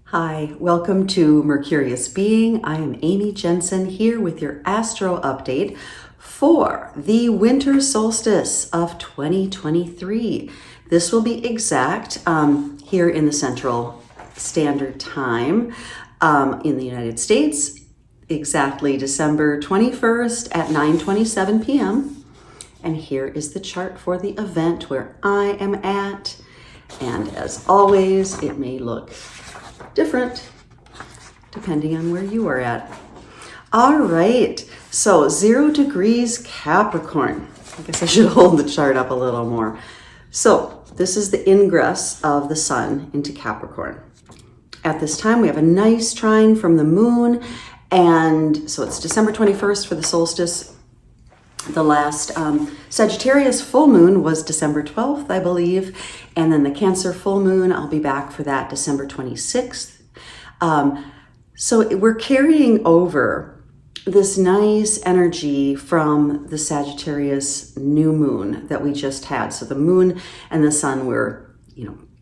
Hi, welcome to Mercurious Being. I am Amy Jensen here with your astro update for the winter solstice of 2023. This will be exact here in the Central Standard Time in the United States, exactly December 21st at 9:27 p.m. And here is the chart for the event where I am at. And as always, it may look different depending on where you are at. All right, so 0 degrees Capricorn. I guess I should hold the chart up a little more. So this is the ingress of the sun into Capricorn. At this time, we have a nice trine from the moon. And so it's December 21st for the solstice. The last Sagittarius full moon was December 12th, I believe. And then the Cancer full moon, I'll be back for that December 26th. So we're carrying over this nice energy from the Sagittarius new moon that we just had. So the moon and the sun were,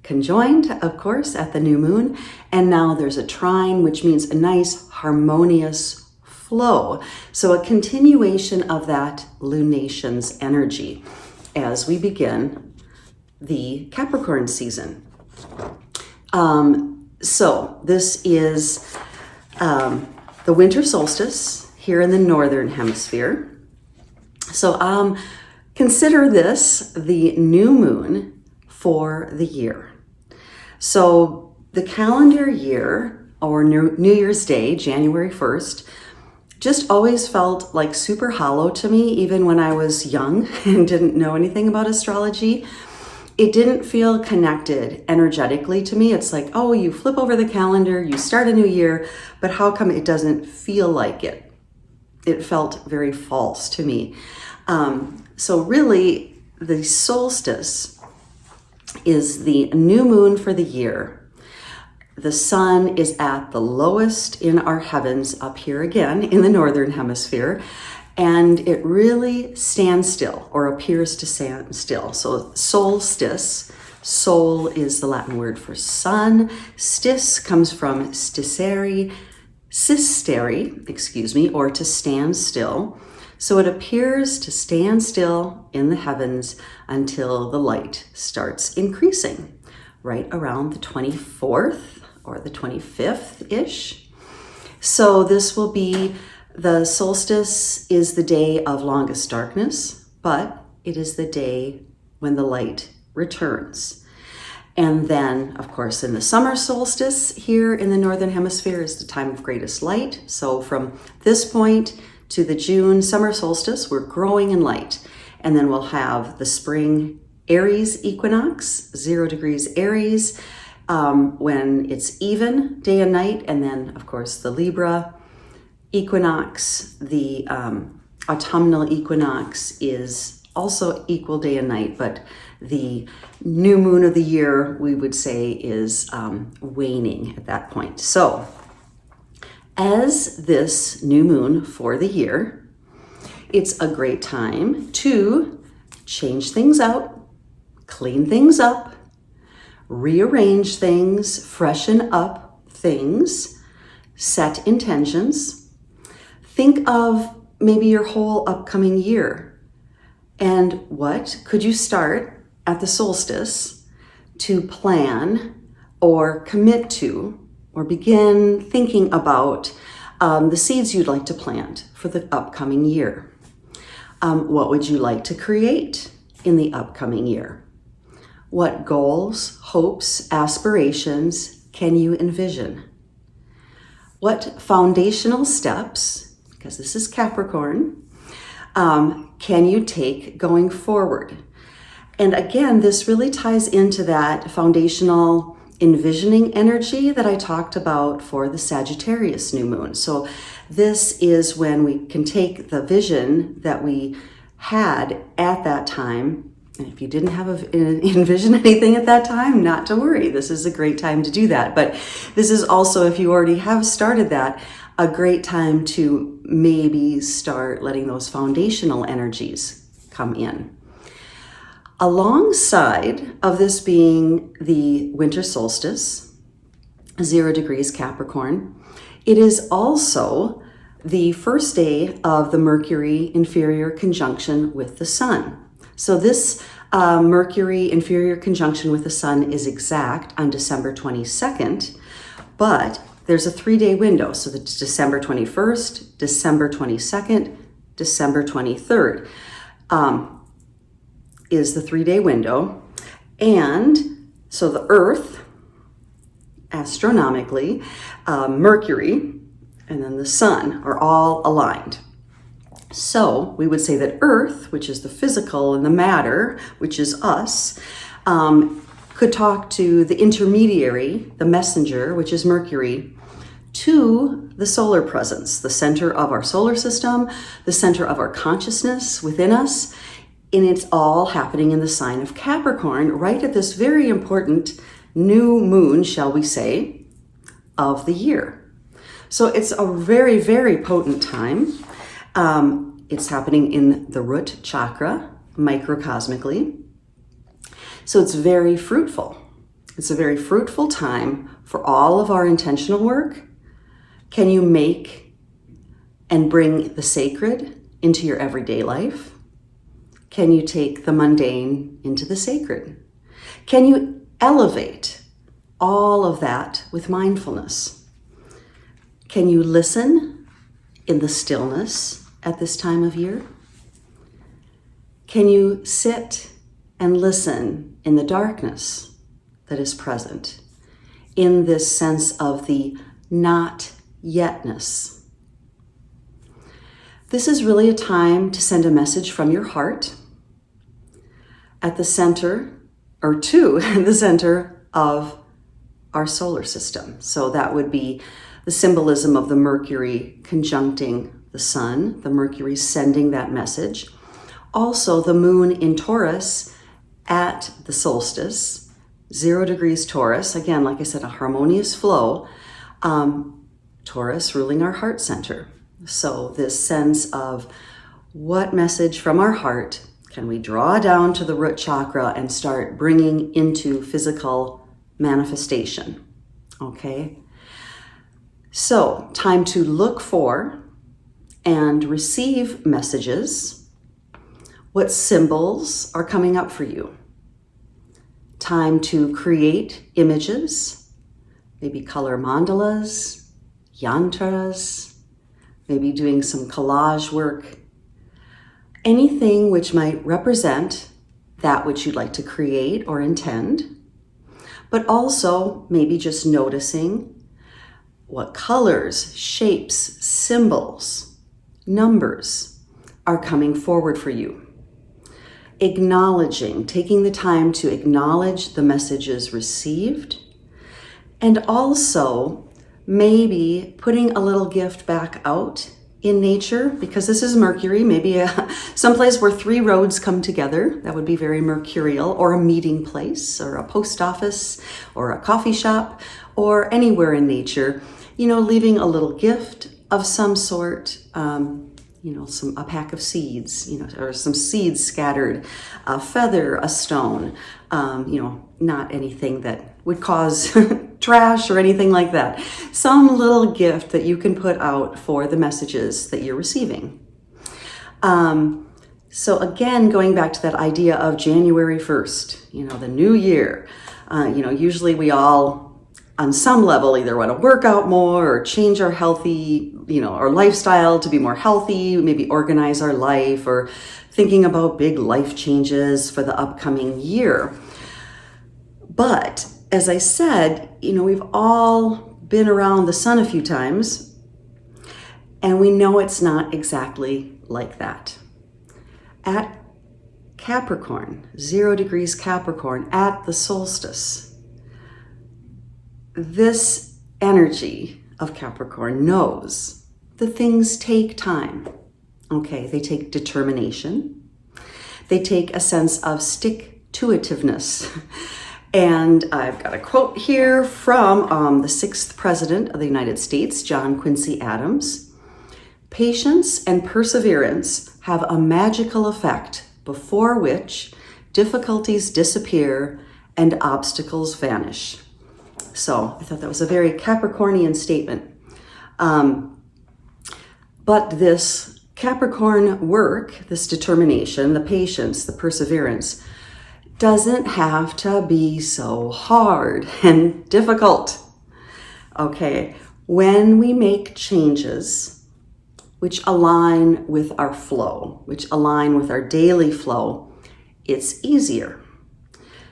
conjoined, of course, at the new moon. And now there's a trine, which means a nice harmonious flow. So a continuation of that lunation's energy as we begin the Capricorn season. So this is the winter solstice here in the northern hemisphere. So consider this the new moon for the year. So the calendar year, or New Year's Day, January 1st, just always felt like super hollow to me, even when I was young and didn't know anything about astrology. It didn't feel connected energetically to me. It's like, oh, you flip over the calendar, you start a new year, but how come it doesn't feel like it? It felt very false to me. So really, the solstice is the new moon for the year. The sun is at the lowest in our heavens up here again in the northern hemisphere, and it really stands still or appears to stand still. So solstice, sol is the Latin word for sun. Stis comes from sistere, or to stand still. So it appears to stand still in the heavens until the light starts increasing, right around the 24th or the 25th-ish. So this will be, the solstice is the day of longest darkness, but it is the day when the light returns. And then, of course, in the summer solstice here in the northern hemisphere is the time of greatest light. So from this point to the June summer solstice, we're growing in light. And then we'll have the spring Aries equinox, 0 degrees Aries, when it's even day and night. And then, of course, the Libra equinox, the autumnal equinox is also equal day and night, but the new moon of the year, we would say, is waning at that point. So as this new moon for the year, it's a great time to change things out, clean things up, rearrange things, freshen up things, set intentions. Think of maybe your whole upcoming year and what could you start at the solstice to plan or commit to or begin thinking about the seeds you'd like to plant for the upcoming year. What would you like to create in the upcoming year? What goals, hopes, aspirations can you envision? What foundational steps, because this is Capricorn, can you take going forward? And again, this really ties into that foundational envisioning energy that I talked about for the Sagittarius new moon. So this is when we can take the vision that we had at that time. And if you didn't envision anything at that time, not to worry. This is a great time to do that. But this is also, if you already have started that, a great time to maybe start letting those foundational energies come in. Alongside of this being the winter solstice, 0 degrees Capricorn. It is also the first day of the Mercury inferior conjunction with the Sun. So this Mercury inferior conjunction with the Sun is exact on December 22nd, but there's a 3-day window. So that's December 21st, December 22nd, December 23rd is the 3-day window. And so the Earth, astronomically, Mercury, and then the Sun are all aligned. So we would say that Earth, which is the physical, and the matter, which is us, could talk to the intermediary, the messenger, which is Mercury, to the solar presence, the center of our solar system, the center of our consciousness within us. And it's all happening in the sign of Capricorn, right at this very important new moon, shall we say, of the year. So it's a very, very potent time. It's happening in the root chakra, microcosmically. So it's very fruitful. It's a very fruitful time for all of our intentional work. Can you make and bring the sacred into your everyday life? Can you take the mundane into the sacred? Can you elevate all of that with mindfulness? Can you listen in the stillness at this time of year? Can you sit and listen in the darkness that is present, in this sense of the not yetness? This is really a time to send a message from your heart at the center, or to the center of our solar system. So that would be the symbolism of the Mercury conjuncting the Sun, the Mercury sending that message. Also, the moon in Taurus at the solstice, 0 degrees Taurus. Again, like I said, a harmonious flow. Taurus ruling our heart center. So this sense of what message from our heart can we draw down to the root chakra and start bringing into physical manifestation, okay? So, time to look for and receive messages. What symbols are coming up for you? Time to create images, maybe color mandalas, yantras, maybe doing some collage work. Anything which might represent that which you'd like to create or intend, but also maybe just noticing what colors, shapes, symbols, numbers are coming forward for you. Acknowledging, taking the time to acknowledge the messages received, and also maybe putting a little gift back out in nature, because this is Mercury, maybe someplace where 3 roads come together. That would be very mercurial, or a meeting place, or a post office, or a coffee shop, or anywhere in nature. You know, leaving a little gift of some sort, a pack of seeds, or some seeds scattered, a feather, a stone, not anything that would cause trash or anything like that. Some little gift that you can put out for the messages that you're receiving. So again, going back to that idea of January 1st, the new year, usually we all, on some level, either want to work out more or change our healthy, our lifestyle to be more healthy, maybe organize our life, or thinking about big life changes for the upcoming year. But as I said, we've all been around the sun a few times, and we know it's not exactly like that. At Capricorn, 0 degrees Capricorn, at the solstice, this energy of Capricorn knows that things take time. Okay, they take determination. They take a sense of stick-to-itiveness. And I've got a quote here from the 6th President of the United States, John Quincy Adams. "Patience and perseverance have a magical effect before which difficulties disappear and obstacles vanish." So I thought that was a very Capricornian statement. But this Capricorn work, this determination, the patience, the perseverance, doesn't have to be so hard and difficult. Okay, when we make changes which align with our flow, which align with our daily flow, it's easier.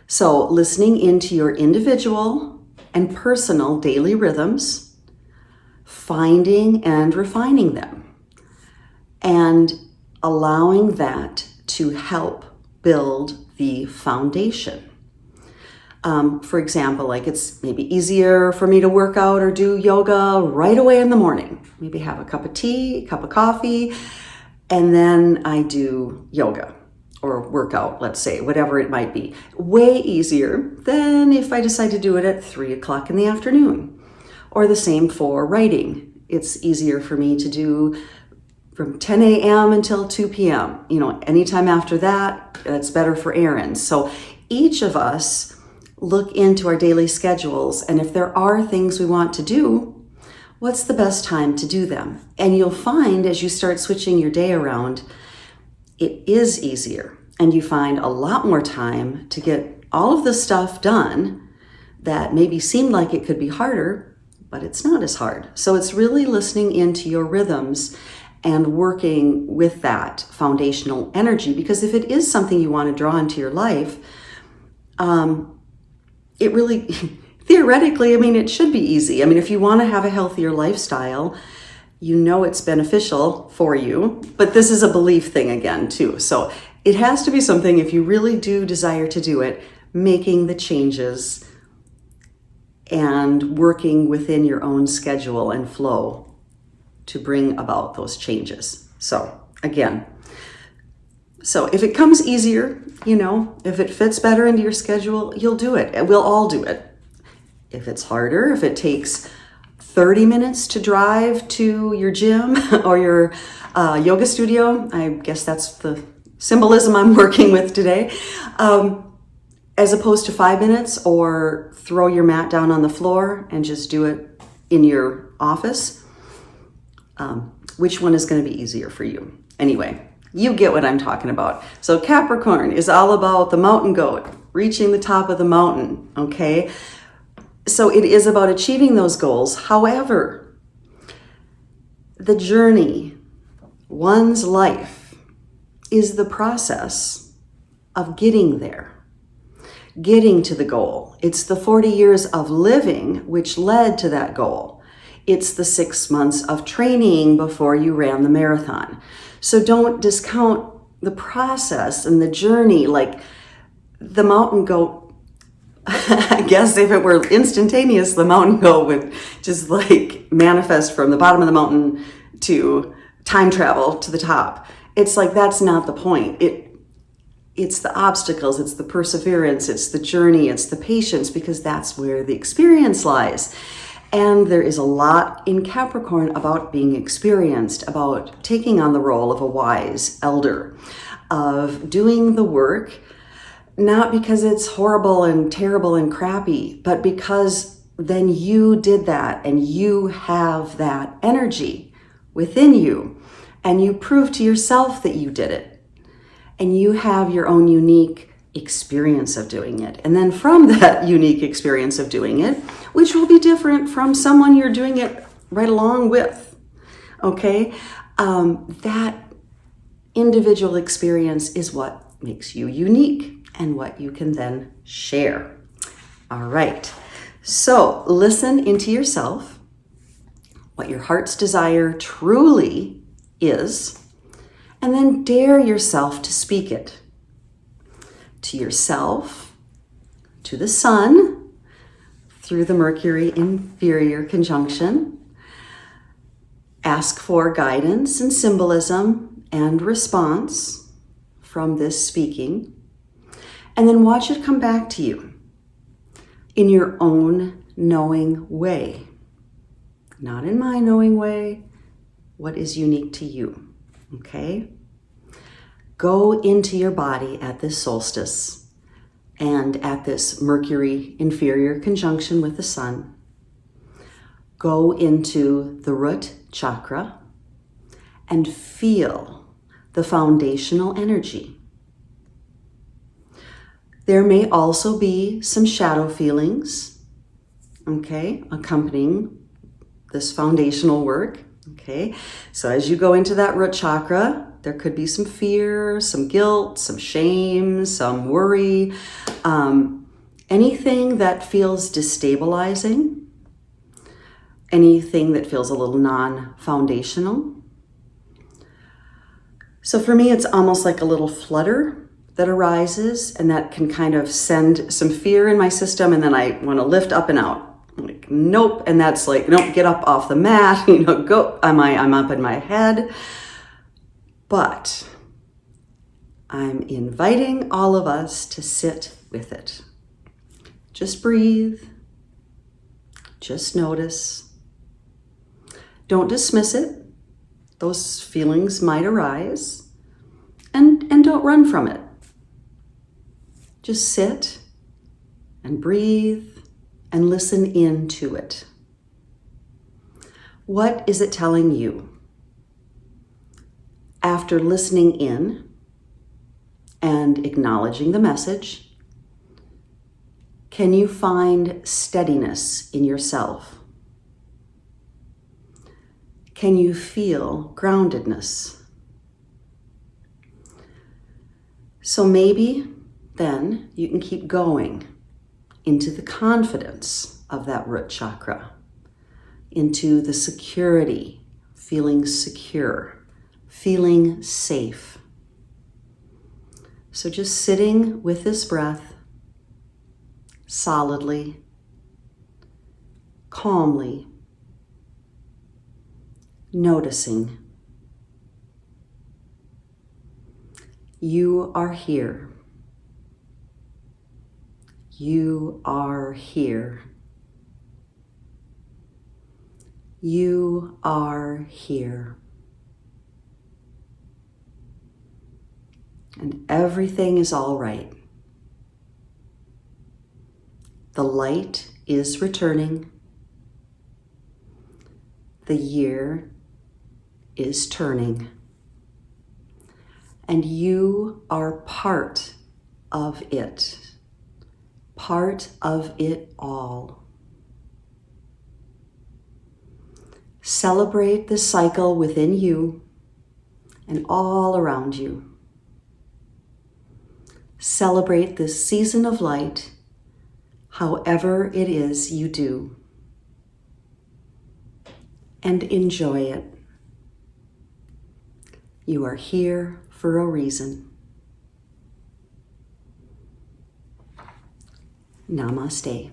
So listening into your individual and personal daily rhythms, finding and refining them, and allowing that to help build the foundation. For example, like it's maybe easier for me to work out or do yoga right away in the morning. Maybe have a cup of tea, a cup of coffee, and then I do yoga or workout, let's say, whatever it might be. Way easier than if I decide to do it at 3 o'clock in the afternoon. Or the same for writing. It's easier for me to do from 10 a.m. until 2 p.m. Anytime after that, that's better for errands. So each of us look into our daily schedules, and if there are things we want to do, what's the best time to do them? And you'll find as you start switching your day around, it is easier, and you find a lot more time to get all of the stuff done that maybe seemed like it could be harder, but it's not as hard. So it's really listening into your rhythms and working with that foundational energy, because if it is something you want to draw into your life, it really, theoretically, it should be easy. If you want to have a healthier lifestyle, it's beneficial for you, but this is a belief thing again too. So it has to be something, if you really do desire to do it, making the changes and working within your own schedule and flow to bring about those changes. So again, if it comes easier, if it fits better into your schedule, you'll do it. We'll all do it. If it's harder, if it takes 30 minutes to drive to your gym or your yoga studio, I guess that's the symbolism I'm working with today, as opposed to 5 minutes, or throw your mat down on the floor and just do it in your office. Which one is going to be easier for you? Anyway, you get what I'm talking about. So Capricorn is all about the mountain goat, reaching the top of the mountain, okay? So it is about achieving those goals. However, the journey, one's life, is the process of getting there, getting to the goal. It's the 40 years of living which led to that goal. It's the 6 months of training before you ran the marathon. So don't discount the process and the journey. Like the mountain goat, I guess if it were instantaneous, the mountain goat would just like manifest from the bottom of the mountain to time travel to the top. It's like, that's not the point. It's the obstacles, it's the perseverance, it's the journey, it's the patience, because that's where the experience lies. And there is a lot in Capricorn about being experienced, about taking on the role of a wise elder, of doing the work, not because it's horrible and terrible and crappy, but because then you did that and you have that energy within you, and you prove to yourself that you did it, and you have your own unique experience of doing it. And then from that unique experience of doing it, which will be different from someone you're doing it right along with, okay? That individual experience is what makes you unique and what you can then share. All right, so listen into yourself, what your heart's desire truly is, and then dare yourself to speak it. To yourself, to the sun, through the Mercury inferior conjunction. Ask for guidance and symbolism and response from this speaking, and then watch it come back to you in your own knowing way. Not in my knowing way, what is unique to you, okay? Go into your body at this solstice and at this Mercury inferior conjunction with the sun, go into the root chakra and feel the foundational energy. There may also be some shadow feelings, okay, accompanying this foundational work, okay? So as you go into that root chakra, there could be some fear, some guilt, some shame, some worry, anything that feels destabilizing, anything that feels a little non-foundational. So for me, it's almost like a little flutter that arises, and that can kind of send some fear in my system, and then I want to lift up and out. I'm like, nope, and that's like, nope, get up off the mat, go, I'm up in my head. But I'm inviting all of us to sit with it. Just breathe, just notice. Don't dismiss it. Those feelings might arise, and don't run from it. Just sit and breathe and listen into it. What is it telling you? After listening in and acknowledging the message, can you find steadiness in yourself? Can you feel groundedness? So maybe then you can keep going into the confidence of that root chakra, into the security, feeling secure, feeling safe. So just sitting with this breath solidly, calmly, noticing. You are here. You are here. You are here. And everything is all right. The light is returning. The year is turning. And you are part of it. Part of it all. Celebrate the cycle within you and all around you. Celebrate this season of light, however it is you do. And enjoy it. You are here for a reason. Namaste.